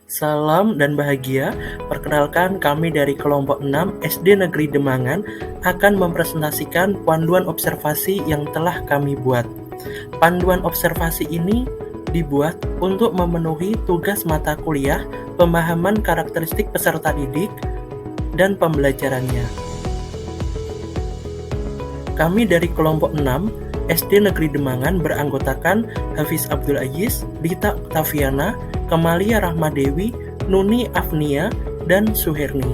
Salam dan bahagia, perkenalkan kami dari kelompok 6 SD Negeri Demangan akan mempresentasikan panduan observasi yang telah kami buat. Panduan observasi ini dibuat untuk memenuhi tugas mata kuliah pemahaman karakteristik peserta didik dan pembelajarannya. Kami dari kelompok 6 SD Negeri Demangan beranggotakan Hafiz Abdul Aziz, Dita Octaviana, Kamalia Rahmadewi, Nuni Afnia, dan Suherni.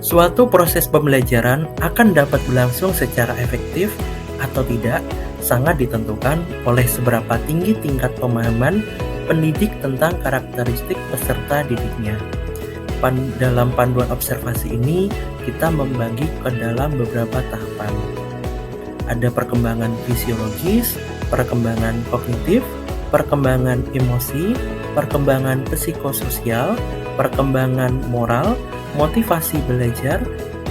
Suatu proses pembelajaran akan dapat berlangsung secara efektif atau tidak sangat ditentukan oleh seberapa tinggi tingkat pemahaman pendidik tentang karakteristik peserta didiknya. Dalam panduan observasi ini, kita membagi ke dalam beberapa tahapan. Ada perkembangan fisiologis, perkembangan kognitif, perkembangan emosi, perkembangan psikososial, perkembangan moral, motivasi belajar,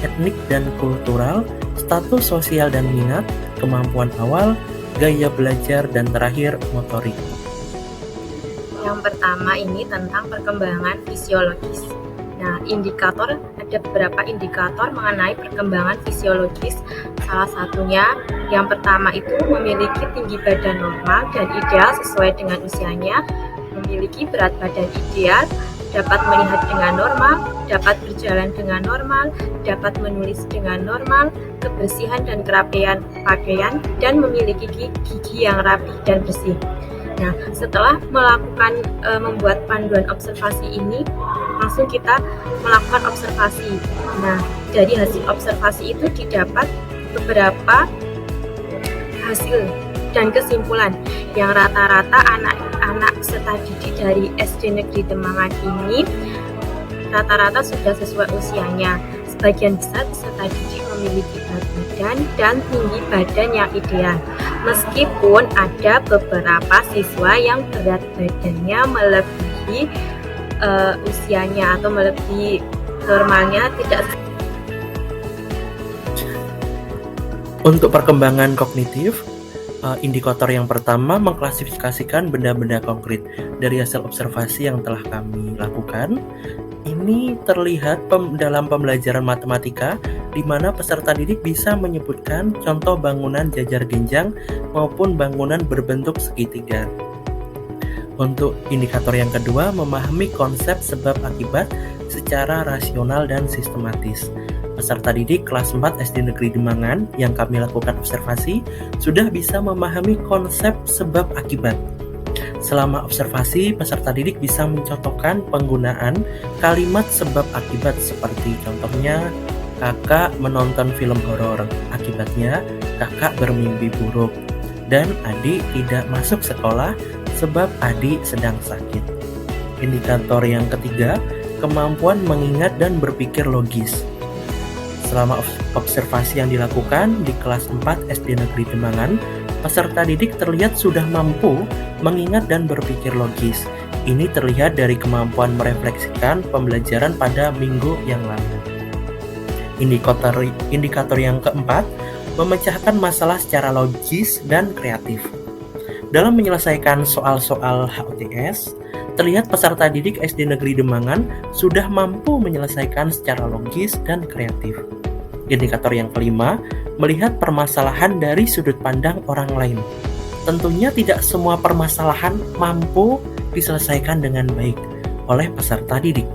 etnik dan kultural, status sosial dan minat, kemampuan awal, gaya belajar, dan terakhir motorik. Yang pertama ini tentang perkembangan fisiologis. Nah, ada beberapa indikator mengenai perkembangan fisiologis. Salah satunya, yang pertama itu memiliki tinggi badan normal dan ideal sesuai dengan usianya, memiliki berat badan ideal, dapat melihat dengan normal, dapat berjalan dengan normal, dapat menulis dengan normal, kebersihan dan kerapian pakaian, dan memiliki gigi yang rapi dan bersih. Nah, setelah membuat panduan observasi ini, langsung kita melakukan observasi. Nah, dari hasil observasi itu didapat beberapa hasil dan kesimpulan yang rata-rata anak-anak peserta didik dari SD Negeri Demangan ini rata-rata sudah sesuai usianya. Sebagian besar peserta didik memiliki berat badan dan tinggi badan yang ideal. Meskipun ada beberapa siswa yang berat badannya melebihi usianya atau melebihi normalnya tidak. Untuk perkembangan kognitif, indikator yang pertama mengklasifikasikan benda-benda konkret. Dari hasil observasi yang telah kami lakukan, ini terlihat dalam pembelajaran matematika di mana peserta didik bisa menyebutkan contoh bangunan jajar genjang maupun bangunan berbentuk segitiga. Untuk indikator yang kedua, memahami konsep sebab akibat secara rasional dan sistematis. Peserta didik kelas 4 SD Negeri Demangan yang kami lakukan observasi sudah bisa memahami konsep sebab akibat. Selama observasi, peserta didik bisa mencontohkan penggunaan kalimat sebab akibat seperti contohnya, kakak menonton film horor, akibatnya kakak bermimpi buruk, dan adik tidak masuk sekolah sebab adik sedang sakit. Indikator yang ketiga, kemampuan mengingat dan berpikir logis. Selama observasi yang dilakukan di kelas 4 SD Negeri Demangan, peserta didik terlihat sudah mampu mengingat dan berpikir logis. Ini terlihat dari kemampuan merefleksikan pembelajaran pada minggu yang lalu. Indikator yang keempat, memecahkan masalah secara logis dan kreatif. Dalam menyelesaikan soal-soal HOTS, terlihat peserta didik SD Negeri Demangan sudah mampu menyelesaikan secara logis dan kreatif. Indikator yang kelima, melihat permasalahan dari sudut pandang orang lain. Tentunya tidak semua permasalahan mampu diselesaikan dengan baik oleh peserta didik.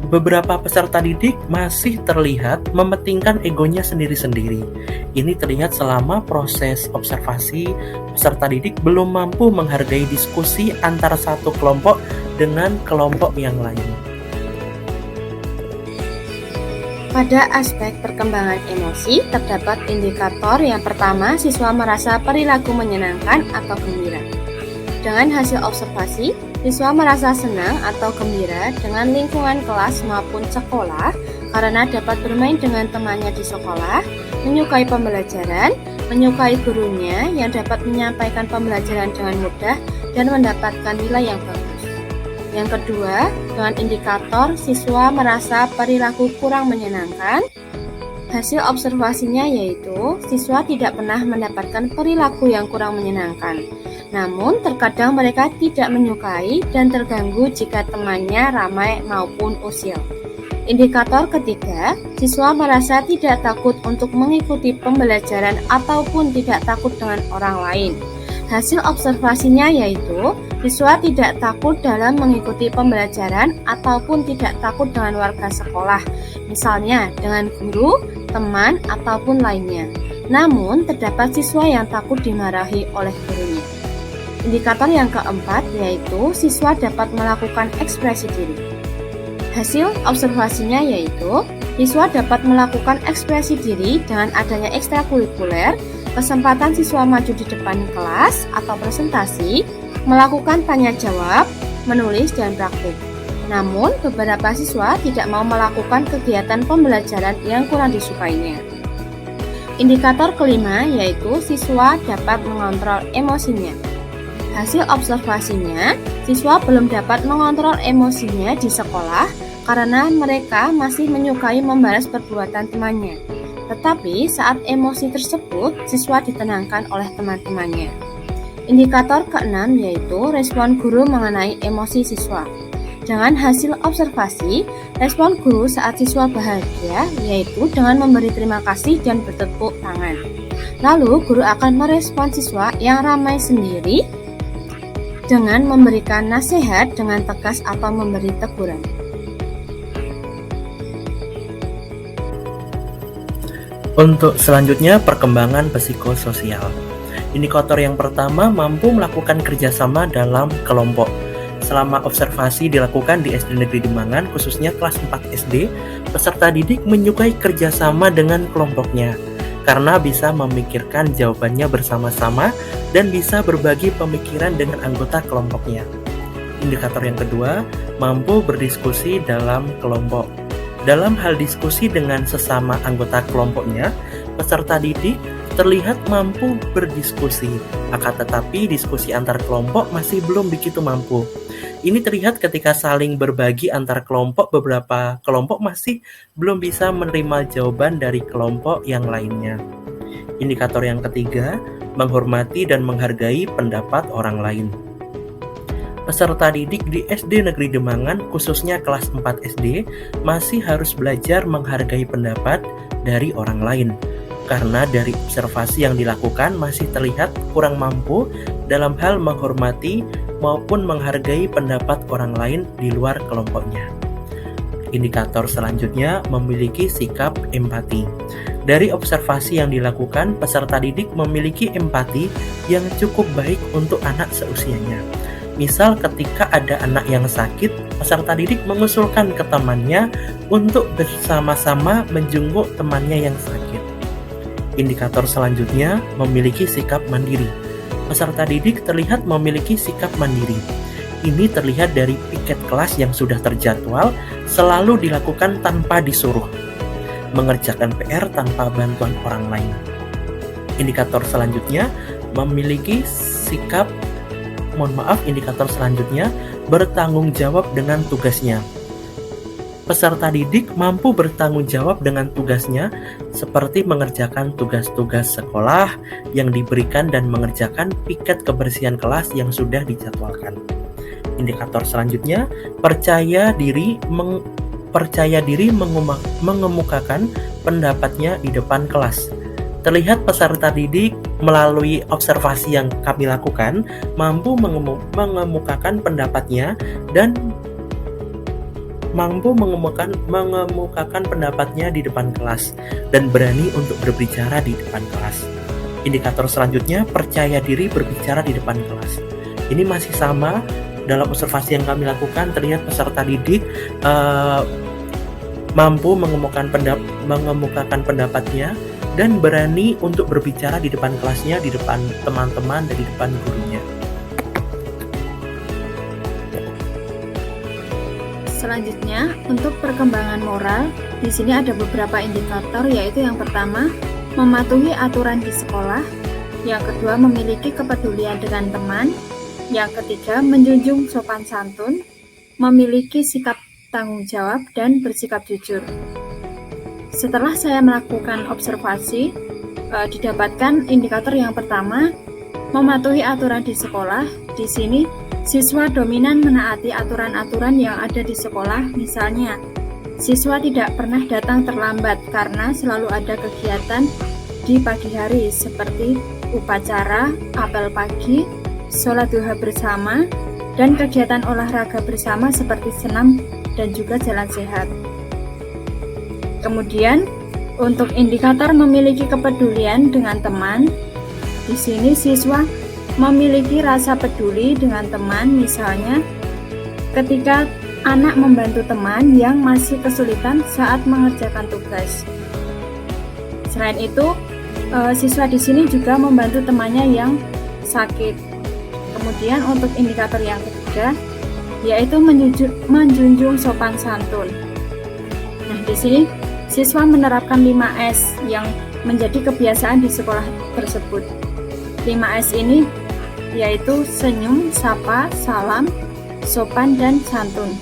Beberapa peserta didik masih terlihat mementingkan egonya sendiri-sendiri. Ini terlihat selama proses observasi, peserta didik belum mampu menghargai diskusi antara satu kelompok dengan kelompok yang lain. Pada aspek perkembangan emosi, terdapat indikator yang pertama, siswa merasa perilaku menyenangkan atau gembira. Dengan hasil observasi, siswa merasa senang atau gembira dengan lingkungan kelas maupun sekolah karena dapat bermain dengan temannya di sekolah, menyukai pembelajaran, menyukai gurunya yang dapat menyampaikan pembelajaran dengan mudah dan mendapatkan nilai yang bagus. Yang kedua, dengan indikator siswa merasa perilaku kurang menyenangkan. Hasil observasinya yaitu siswa tidak pernah mendapatkan perilaku yang kurang menyenangkan. Namun, terkadang mereka tidak menyukai dan terganggu jika temannya ramai maupun usil. Indikator ketiga, siswa merasa tidak takut untuk mengikuti pembelajaran ataupun tidak takut dengan orang lain. Hasil observasinya yaitu, siswa tidak takut dalam mengikuti pembelajaran ataupun tidak takut dengan warga sekolah, misalnya dengan guru, teman, ataupun lainnya. Namun, terdapat siswa yang takut dimarahi oleh gurunya. Indikator yang keempat yaitu siswa dapat melakukan ekspresi diri. Hasil observasinya yaitu, siswa dapat melakukan ekspresi diri dengan adanya ekstrakurikuler, kesempatan siswa maju di depan kelas atau presentasi, melakukan tanya jawab, menulis, dan praktik. Namun, beberapa siswa tidak mau melakukan kegiatan pembelajaran yang kurang disukainya. Indikator kelima yaitu siswa dapat mengontrol emosinya. Hasil observasinya, siswa belum dapat mengontrol emosinya di sekolah karena mereka masih menyukai membalas perbuatan temannya. Tetapi saat emosi tersebut, siswa ditenangkan oleh teman-temannya. Indikator keenam yaitu respon guru mengenai emosi siswa. Dengan hasil observasi, respon guru saat siswa bahagia yaitu dengan memberi terima kasih dan bertepuk tangan. Lalu guru akan merespon siswa yang ramai sendiri dengan memberikan nasihat dengan tegas atau memberi teguran. Untuk selanjutnya, perkembangan psikososial. Indikator yang pertama, mampu melakukan kerjasama dalam kelompok. Selama observasi dilakukan di SD Negeri Demangan, khususnya kelas 4 SD, peserta didik menyukai kerjasama dengan kelompoknya, karena bisa memikirkan jawabannya bersama-sama dan bisa berbagi pemikiran dengan anggota kelompoknya. Indikator yang kedua, mampu berdiskusi dalam kelompok. Dalam hal diskusi dengan sesama anggota kelompoknya, peserta didik terlihat mampu berdiskusi, akan tetapi diskusi antar kelompok masih belum begitu mampu. Ini terlihat ketika saling berbagi antar kelompok, beberapa kelompok masih belum bisa menerima jawaban dari kelompok yang lainnya. Indikator yang ketiga, menghormati dan menghargai pendapat orang lain. Peserta didik di SD Negeri Demangan, khususnya kelas 4 SD, masih harus belajar menghargai pendapat dari orang lain. Karena dari observasi yang dilakukan masih terlihat kurang mampu dalam hal menghormati maupun menghargai pendapat orang lain di luar kelompoknya. Indikator selanjutnya, memiliki sikap empati. Dari observasi yang dilakukan, peserta didik memiliki empati yang cukup baik untuk anak seusianya. Misal ketika ada anak yang sakit, peserta didik mengusulkan ke temannya untuk bersama-sama menjenguk temannya yang sakit. Indikator selanjutnya, memiliki sikap mandiri. Peserta didik terlihat memiliki sikap mandiri. Ini terlihat dari piket kelas yang sudah terjadwal, selalu dilakukan tanpa disuruh. Mengerjakan PR tanpa bantuan orang lain. Indikator selanjutnya, memiliki sikap indikator selanjutnya, bertanggung jawab dengan tugasnya. Peserta didik mampu bertanggung jawab dengan tugasnya, seperti mengerjakan tugas-tugas sekolah yang diberikan dan mengerjakan piket kebersihan kelas yang sudah dijadwalkan. Indikator selanjutnya, percaya diri mengemukakan pendapatnya di depan kelas. Terlihat peserta didik melalui observasi yang kami lakukan mampu mengemukakan pendapatnya dan mampu mengemukakan pendapatnya di depan kelas dan berani untuk berbicara di depan kelas. Indikator selanjutnya, percaya diri berbicara di depan kelas. Ini masih sama dalam observasi yang kami lakukan, terlihat peserta didik mampu mengemukakan pendapatnya dan berani untuk berbicara di depan kelasnya, di depan teman-teman, dan di depan gurunya. Selanjutnya, untuk perkembangan moral, di sini ada beberapa indikator, yaitu yang pertama, mematuhi aturan di sekolah, yang kedua, memiliki kepedulian dengan teman, yang ketiga, menjunjung sopan santun, memiliki sikap tanggung jawab, dan bersikap jujur. Setelah saya melakukan observasi, didapatkan indikator yang pertama, mematuhi aturan di sekolah. Di sini, siswa dominan menaati aturan-aturan yang ada di sekolah, misalnya siswa tidak pernah datang terlambat karena selalu ada kegiatan di pagi hari seperti upacara, apel pagi, sholat duha bersama, dan kegiatan olahraga bersama seperti senam dan juga jalan sehat. Kemudian, untuk indikator memiliki kepedulian dengan teman, di sini siswa memiliki rasa peduli dengan teman, misalnya ketika anak membantu teman yang masih kesulitan saat mengerjakan tugas. Selain itu, siswa di sini juga membantu temannya yang sakit. Kemudian untuk indikator yang ketiga, yaitu menjunjung sopan santun. Nah, di sini siswa menerapkan 5S yang menjadi kebiasaan di sekolah tersebut. 5S ini yaitu senyum, sapa, salam, sopan, dan santun.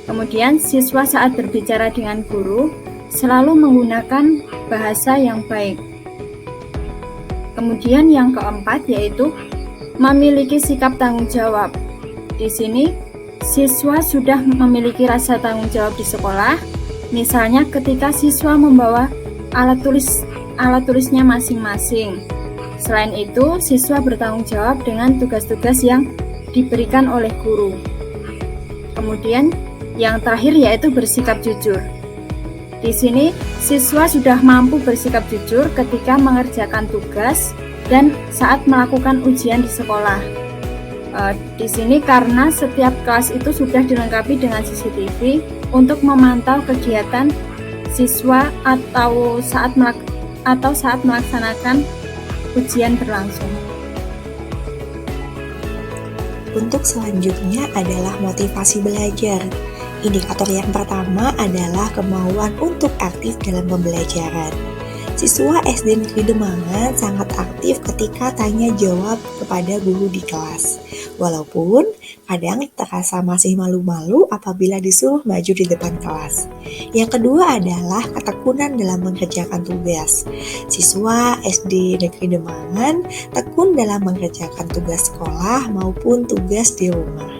Kemudian siswa saat berbicara dengan guru selalu menggunakan bahasa yang baik. Kemudian yang keempat yaitu memiliki sikap tanggung jawab. Di sini siswa sudah memiliki rasa tanggung jawab di sekolah. Misalnya ketika siswa membawa alat tulisnya masing-masing. Selain itu, siswa bertanggung jawab dengan tugas-tugas yang diberikan oleh guru. Kemudian yang terakhir yaitu bersikap jujur. Di sini siswa sudah mampu bersikap jujur ketika mengerjakan tugas dan saat melakukan ujian di sekolah. Di sini karena setiap kelas itu sudah dilengkapi dengan CCTV untuk memantau kegiatan siswa atau saat melaksanakan ujian berlangsung. Untuk selanjutnya adalah motivasi belajar. Indikator yang pertama adalah kemauan untuk aktif dalam pembelajaran. Siswa SD Negeri Demangan sangat aktif ketika tanya jawab kepada guru di kelas. Walaupun kadang terasa masih malu-malu apabila disuruh maju di depan kelas. Yang kedua adalah ketekunan dalam mengerjakan tugas. Siswa SD Negeri Demangan tekun dalam mengerjakan tugas sekolah maupun tugas di rumah.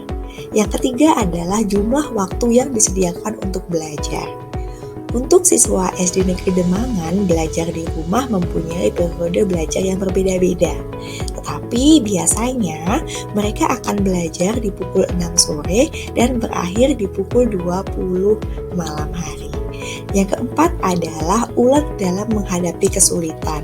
Yang ketiga adalah jumlah waktu yang disediakan untuk belajar. Untuk siswa SD Negeri Demangan, belajar di rumah mempunyai periode belajar yang berbeda-beda. Tetapi biasanya mereka akan belajar di pukul 6 sore dan berakhir di pukul 20 malam hari. Yang keempat adalah ulet dalam menghadapi kesulitan.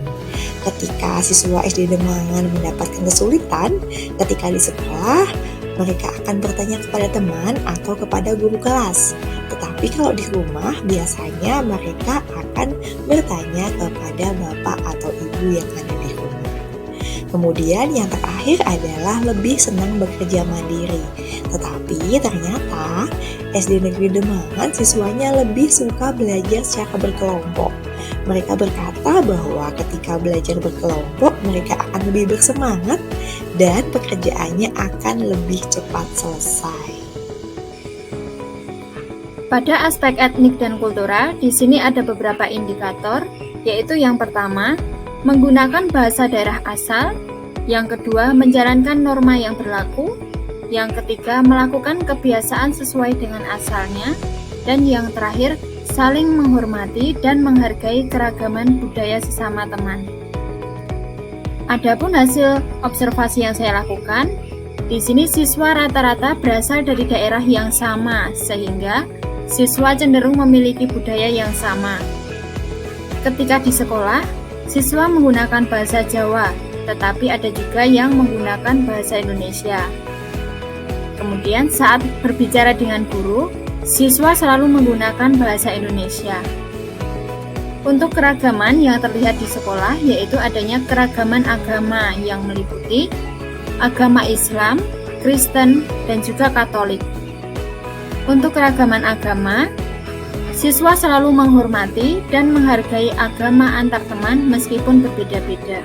Ketika siswa SD Demangan mendapatkan kesulitan ketika di sekolah, mereka akan bertanya kepada teman atau kepada guru kelas. Tetapi kalau di rumah, biasanya mereka akan bertanya kepada bapak atau ibu yang ada di rumah. Kemudian yang terakhir adalah lebih senang bekerja mandiri. Tetapi ternyata SD Negeri Demangan siswanya lebih suka belajar secara berkelompok. Mereka berkata bahwa ketika belajar berkelompok, mereka akan lebih bersemangat dan pekerjaannya akan lebih cepat selesai. Pada aspek etnik dan kultural, di sini ada beberapa indikator, yaitu yang pertama, menggunakan bahasa daerah asal, yang kedua, menjalankan norma yang berlaku, yang ketiga, melakukan kebiasaan sesuai dengan asalnya, dan yang terakhir, saling menghormati dan menghargai keragaman budaya sesama teman. Adapun hasil observasi yang saya lakukan, di sini siswa rata-rata berasal dari daerah yang sama, sehingga siswa cenderung memiliki budaya yang sama. Ketika di sekolah, siswa menggunakan bahasa Jawa, tetapi ada juga yang menggunakan bahasa Indonesia. Kemudian saat berbicara dengan guru, siswa selalu menggunakan bahasa Indonesia. Untuk keragaman yang terlihat di sekolah, yaitu adanya keragaman agama yang meliputi agama Islam, Kristen, dan juga Katolik. Untuk keragaman agama, siswa selalu menghormati dan menghargai agama antar teman meskipun berbeda-beda.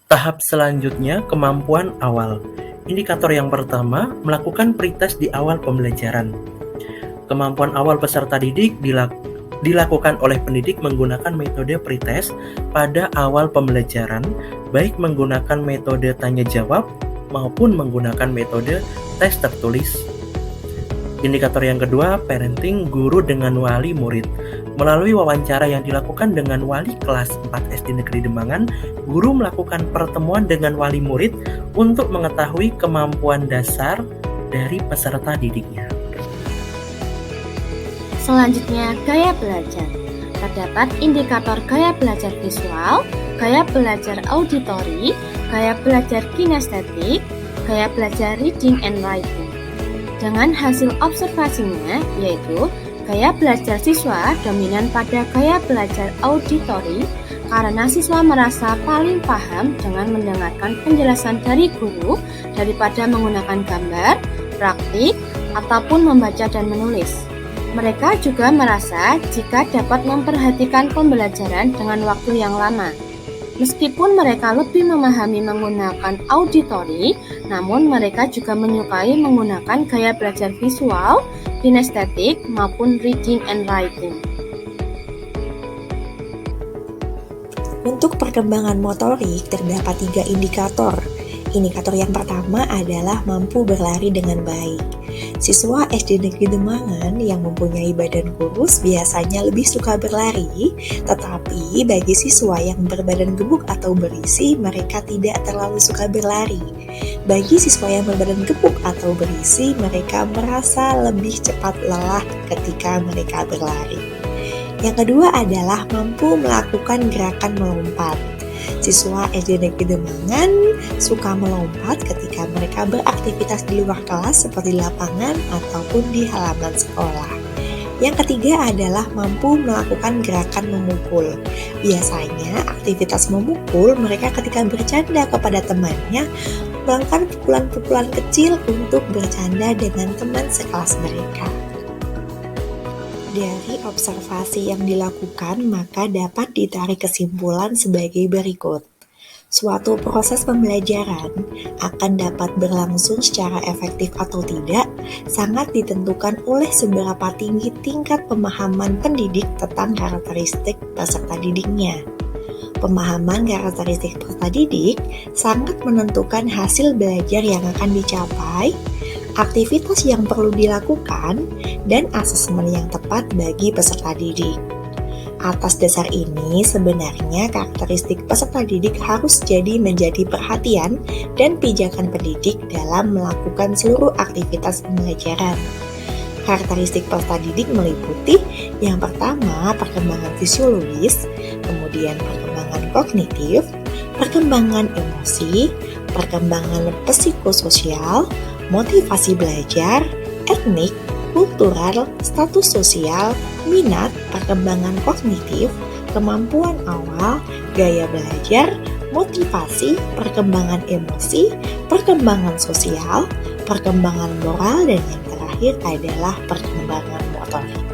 Tahap selanjutnya, kemampuan awal. Indikator yang pertama, melakukan pretest di awal pembelajaran. Kemampuan awal peserta didik dilakukan oleh pendidik menggunakan metode pretest pada awal pembelajaran, baik menggunakan metode tanya jawab maupun menggunakan metode tes tertulis. Indikator yang kedua, parenting guru dengan wali murid. Melalui wawancara yang dilakukan dengan wali kelas 4 SD Negeri Demangan, guru melakukan pertemuan dengan wali murid untuk mengetahui kemampuan dasar dari peserta didiknya. Selanjutnya, gaya belajar. Terdapat indikator gaya belajar visual, gaya belajar auditori, gaya belajar kinestetik, gaya belajar reading and writing. Dengan hasil observasinya, yaitu gaya belajar siswa dominan pada gaya belajar auditori karena siswa merasa paling paham dengan mendengarkan penjelasan dari guru daripada menggunakan gambar, praktik, ataupun membaca dan menulis. Mereka juga merasa jika dapat memperhatikan pembelajaran dengan waktu yang lama. Meskipun mereka lebih memahami menggunakan auditori, namun mereka juga menyukai menggunakan gaya belajar visual, kinestetik, maupun reading and writing. Untuk perkembangan motorik terdapat 3 indikator. Indikator yang pertama adalah mampu berlari dengan baik. Siswa SD Negeri Demangan yang mempunyai badan kurus biasanya lebih suka berlari, tetapi bagi siswa yang berbadan gemuk atau berisi, mereka tidak terlalu suka berlari. Bagi siswa yang berbadan gemuk atau berisi, mereka merasa lebih cepat lelah ketika mereka berlari. Yang kedua adalah mampu melakukan gerakan melompat. Siswa SD Negeri Demangan suka melompat ketika mereka beraktivitas di luar kelas seperti di lapangan ataupun di halaman sekolah. Yang ketiga adalah mampu melakukan gerakan memukul. Biasanya aktivitas memukul mereka ketika bercanda kepada temannya, melakukan pukulan-pukulan kecil untuk bercanda dengan teman sekelas mereka. Dari observasi yang dilakukan, maka dapat ditarik kesimpulan sebagai berikut. Suatu proses pembelajaran akan dapat berlangsung secara efektif atau tidak sangat ditentukan oleh seberapa tinggi tingkat pemahaman pendidik tentang karakteristik peserta didiknya. Pemahaman karakteristik peserta didik sangat menentukan hasil belajar yang akan dicapai, aktivitas yang perlu dilakukan, dan asesmen yang tepat bagi peserta didik. Atas dasar ini, sebenarnya karakteristik peserta didik harus menjadi perhatian dan pijakan pendidik dalam melakukan seluruh aktivitas pembelajaran. Karakteristik peserta didik meliputi yang pertama, perkembangan fisiologis, kemudian perkembangan kognitif, perkembangan emosi, perkembangan psikososial, motivasi belajar, etnik, kultural, status sosial, minat, perkembangan kognitif, kemampuan awal, gaya belajar, motivasi, perkembangan emosi, perkembangan sosial, perkembangan moral, dan yang terakhir adalah perkembangan motorik.